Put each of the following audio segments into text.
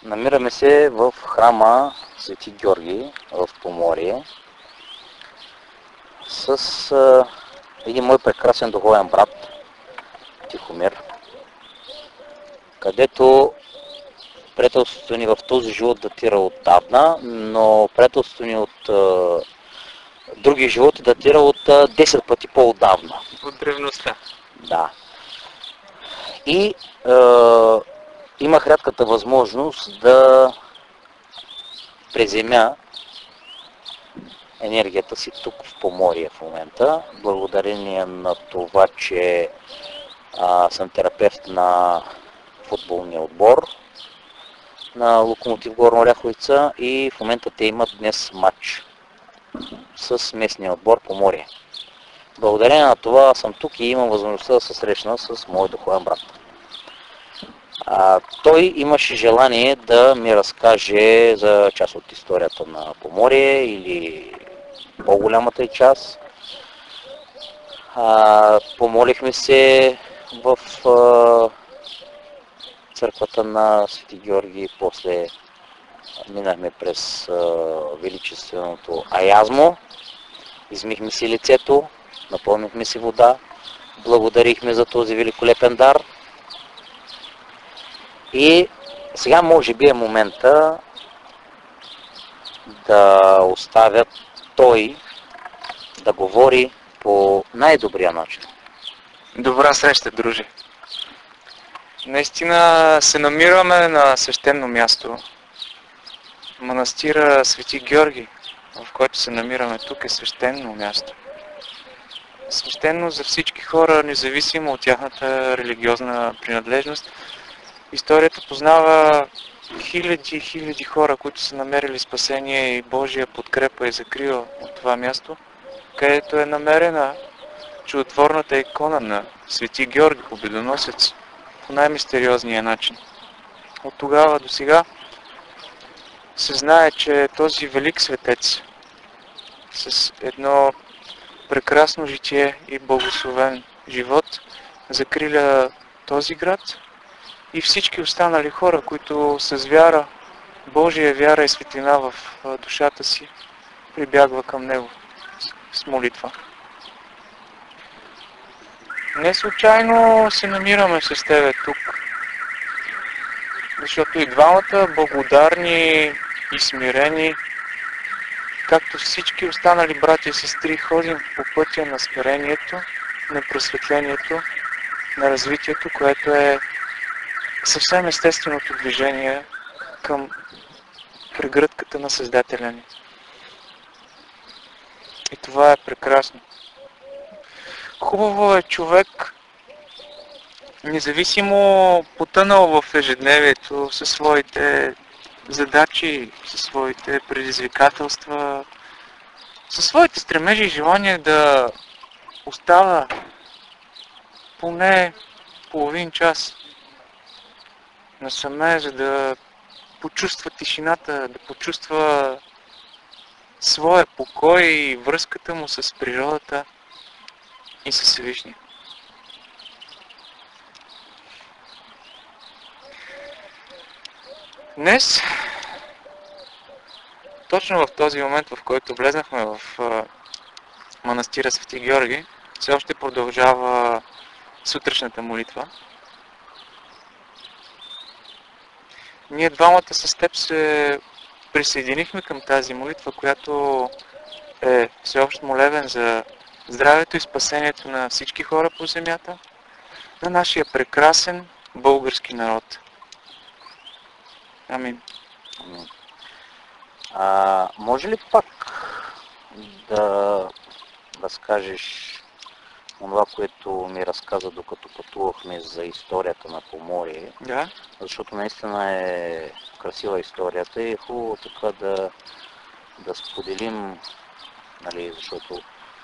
Намираме се в храма Свети Георги в Поморие с един мой прекрасен духовен брат Тихомир, където приятелството ни в този живот датира отдавна, но приятелството ни от други животи датира от 10 пъти по-отдавна. От древността. Да. И имах рядката възможност да преземя енергията си тук в Поморие в момента, благодарение на това, че съм терапевт на футболния отбор на Локомотив Горна Оряховица и в момента те имат днес матч с местния отбор Поморие. Благодарение на това съм тук и имам възможността да се срещна с мой духовен брат. Той имаше желание да ми разкаже за част от историята на Поморие или по-голямата част. Помолихме се в църквата на Свети Георги, после минахме през величественото Аязмо, измихме си лицето, напълнихме си вода, благодарихме за този великолепен дар. И сега може би е момента да оставят той да говори по най-добрия начин. Добра среща, друже. Наистина се намираме на свещено място. Манастира Свети Георги, в който се намираме тук, е свещено място. Свещено за всички хора, независимо от тяхната религиозна принадлежност. Историята познава хиляди хора, които са намерили спасение и Божия подкрепа и закрила от това място, където е намерена чудотворната икона на Свети Георги, победоносец, по най-мистериозния начин. От тогава до сега се знае, че този велик светец с едно прекрасно житие и благословен живот закриля този град и всички останали хора, които с вяра, Божия вяра и светлина в душата си, прибягва към него с молитва. Не случайно се намираме с тебе тук, защото и двамата благодарни и смирени, както всички останали брати и сестри, ходим по пътя на смирението, на просветлението, на развитието, което е съвсем естественото движение към прегръдката на Създателя ни. И това е прекрасно. Хубаво е човек, независимо потънал в ежедневието, със своите задачи, със своите предизвикателства, със своите стремежи и желания да остава поне половин час насаме, за да почувства тишината, да почувства своя покой и връзката му с природата и с Всевишния. Днес, точно в този момент, в който влезнахме в манастира Свети Георги, все още продължава сутрешната молитва. Ние двамата с теб се присъединихме към тази молитва, която е всеобщ молебен за здравето и спасението на всички хора по земята, на нашия прекрасен български народ. Амин. Може ли пак да разкажеш това, което ми разказа докато пътувахме за историята на Поморие? Да. Защото наистина е красива историята и е хубаво така да споделим, нали, защото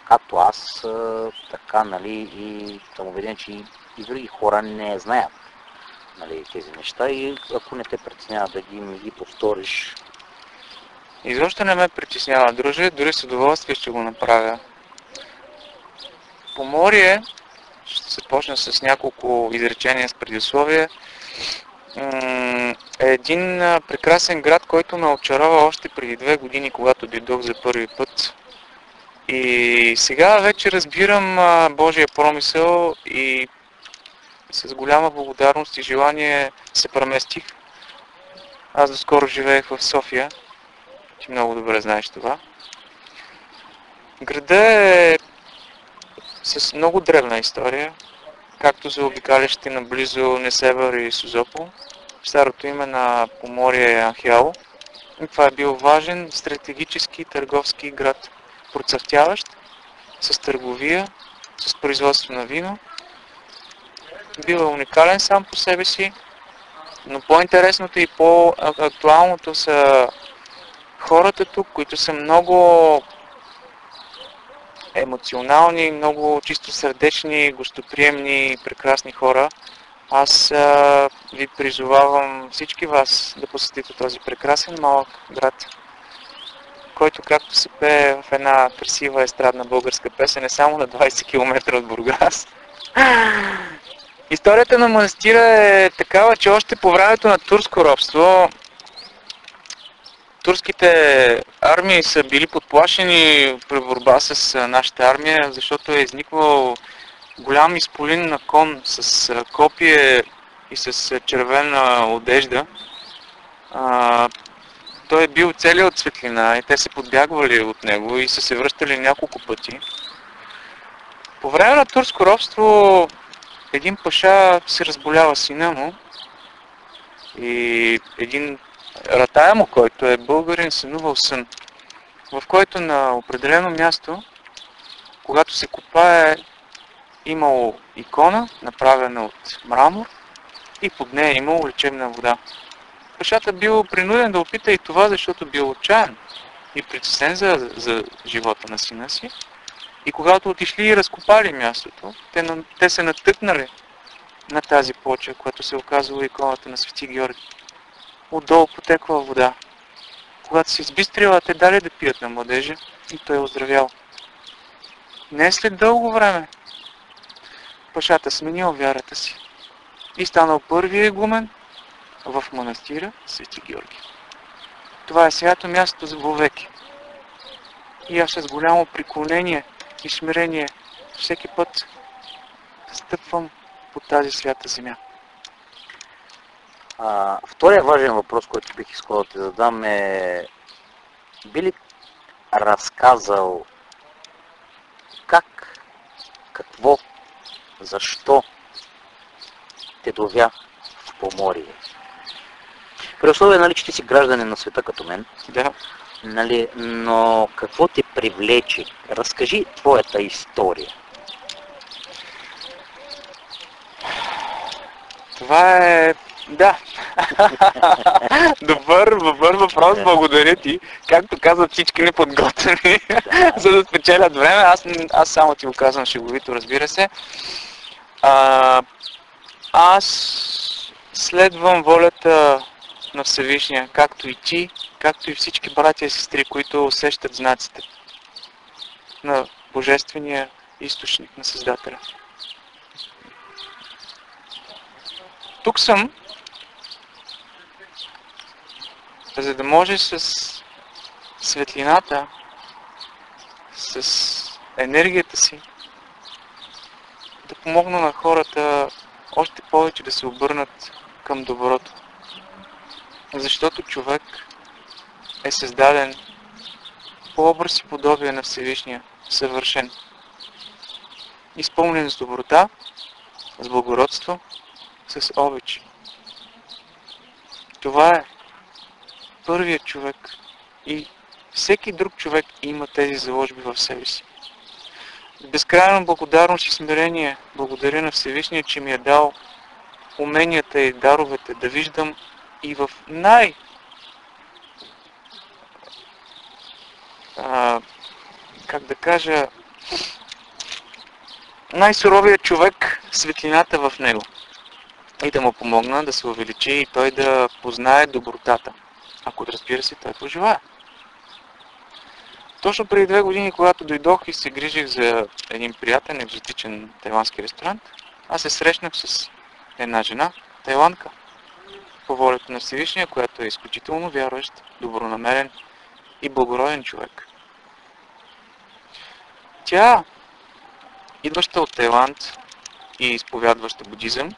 както аз, така, нали, и съм убеден, че и други хора не знаят, нали, тези неща и ако не те притеснява да ги повториш. Изобщо не ме притеснява, друже, дори с удоволствие ще го направя. Поморие, ще започна с няколко изречения с предисловие, е един прекрасен град, който ме очарова още преди 2 години, когато дойдох за първи път. И сега вече разбирам Божия промисъл и с голяма благодарност и желание се преместих. Аз доскоро живеех в София. Ти много добре знаеш това. Града е с много древна история, както за обикалящи наблизо Несебър и Созопол. Старото име на Поморие е Анхяло. И това е бил важен стратегически търговски град, процъфтяващ, с търговия, с производство на вино. Бил е уникален сам по себе си, но по-интересното и по-актуалното са хората тук, които са много емоционални, много чисто сърдечни, гостоприемни, прекрасни хора. Аз ви призовавам всички вас да посетите този прекрасен малък град, който, както се пее в една красива естрадна българска песен, е само на 20 км от Бургас. Историята на манастира е такава, че още по времето на турско робство турските армии са били подплашени при борба с нашата армия, защото е изниквал голям изполин на кон с копие и с червена одежда. Той е бил целият от светлина и те се подбягвали от него и са се връщали няколко пъти. По време на турско робство един паша се разболява сина му и един ратая му, който е българин, сънувал сън, в който на определено място, когато се копае, имало икона, направена от мрамор и под нея имало лечебна вода. Пашата бил принуден да опита и това, защото бил отчаян и притеснен за живота на сина си. И когато отишли и разкопали мястото, те се натъкнали на тази плоча, която се оказала иконата на Свети Георги. Отдолу потекла вода. Когато се избистрила, те дали да пият на младежа и той е оздравял. Не след дълго време пашата сменил вярата си и станал първият игумен в манастира Свети Георги. Това е свято място за вовеки. И аз с голямо преклонение и смирение всеки път стъпвам по тази свята земя. Втория важен въпрос, който бих искал да те задам е: би ли разказал как, какво, защо те довя в Поморие? При условие, нали, че ти си гражданин на света като мен, Да. нали, но какво те привлече? Разкажи твоята история. Това е... Да. Добър въпрос, благодаря ти. Както казват всички неподготвени, за да спечелят време. Аз само ти го казвам шеговито, разбира се. Аз следвам волята на Всевишния, както и ти, както и всички братя и сестри, които усещат знаците на Божествения източник, на Създателя. Тук съм, за да може с светлината, с енергията си, да помогна на хората още повече да се обърнат към доброто. Защото човек е създаден по образ и подобие на Всевишния, съвършен. Изпълнен с доброта, с благородство, с обич. Това е първият човек и всеки друг човек има тези заложби в себе си. С безкрайна благодарност и смирение благодаря на Всевишния, че ми е дал уменията и даровете да виждам и в как да кажа, най-суровият човек, светлината в него. И да му помогна да се увеличи и той да познае добротата. Ако, разбира се, той пожелае. Точно преди 2 години, когато дойдох и се грижих за един приятен, екзотичен тайландски ресторант, аз се срещнах с една жена, тайландка. по волята на Всевишния, която е изключително вярващ, добронамерен и благороден човек. Тя, идваща от Тайланд и изповядваща будизъм,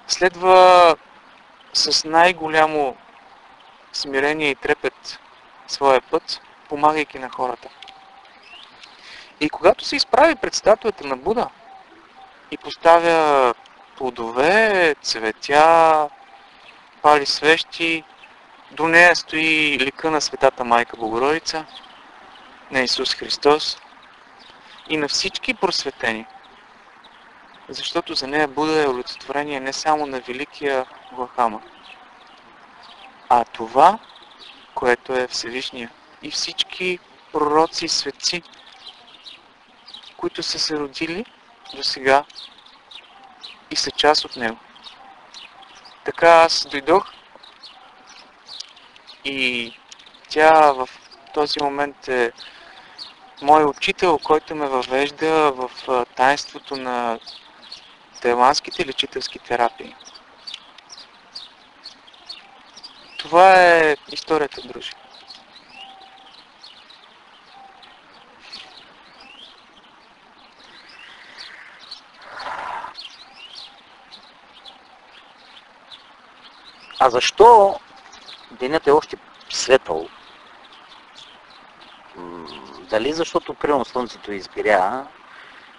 следва с най-голямо смирение и трепет своя път, помагайки на хората. И когато се изправи пред статуята на Буда и поставя плодове, цветя, пали свещи, до нея стои лика на Светата Майка Богородица, на Исус Христос и на всички просветени. Защото за нея Буда е олицетворение не само на великия Лахама, а това, което е Всевишния и всички пророци и светци, които са се родили до сега и са част от него. Така аз дойдох и тя в този момент е мой учител, който ме въвежда в таинството на тайландските лечителски терапии. Това е историята, дружи. А защо денят е още светъл? Дали защото примерно слънцето изгря,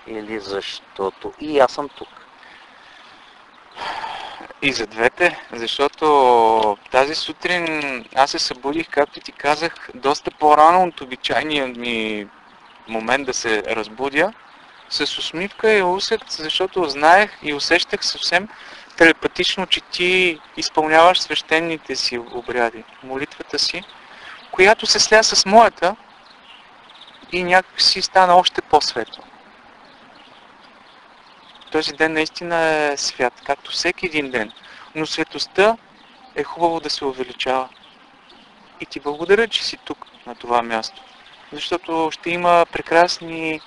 или защото и аз съм тук? И за двете, защото тази сутрин аз се събудих, както ти казах, доста по-рано от обичайния ми момент да се разбудя, с усмивка и усет, защото знаех и усещах съвсем телепатично, че ти изпълняваш свещените си обряди, молитвата си, която се сля с моята и някак си стана още по-светло. Този ден наистина е свят, както всеки един ден, но светостта е хубаво да се увеличава. И ти благодаря, че си тук, на това място, защото ще има прекрасни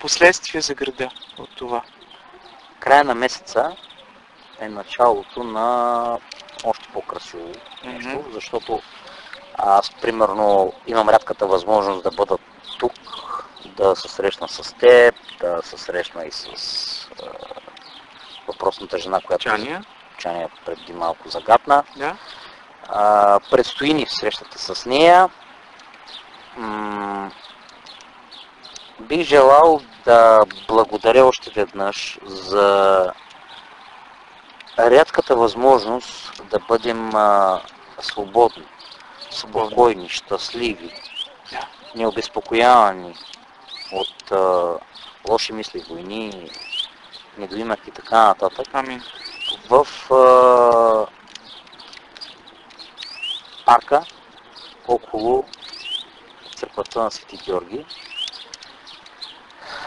последствия за града от това. Края на месеца е началото на още по-красиво нещо, защото аз, примерно, имам рядката възможност да бъда тук, да се срещна с теб, да се срещна и с въпросната жена, която Чаня преди малко загадна. Да. Предстои ни срещата с нея. Бих желал да благодаря още веднъж за рядката възможност да бъдем свободни, спокойни, щастливи, необезпокоявани от лоши мисли, войни, недоимък и така нататък. Амин. В парка около църквата на Свети Георги.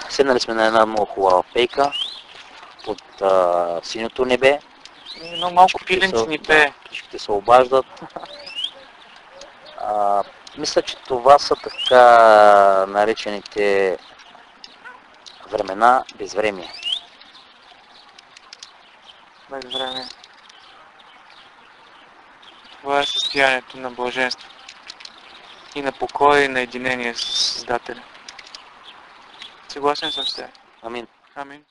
Седнали сме на една много хубава пейка под синьото небе. Едно малко пиленце ни пее. Птичките се обаждат. Мисля, че това са така наречените времена безвремие. Безвремие. Това е състоянието на блаженство и на покой и на единение с Създателя. Съгласен съм с теб. Амин. Амин.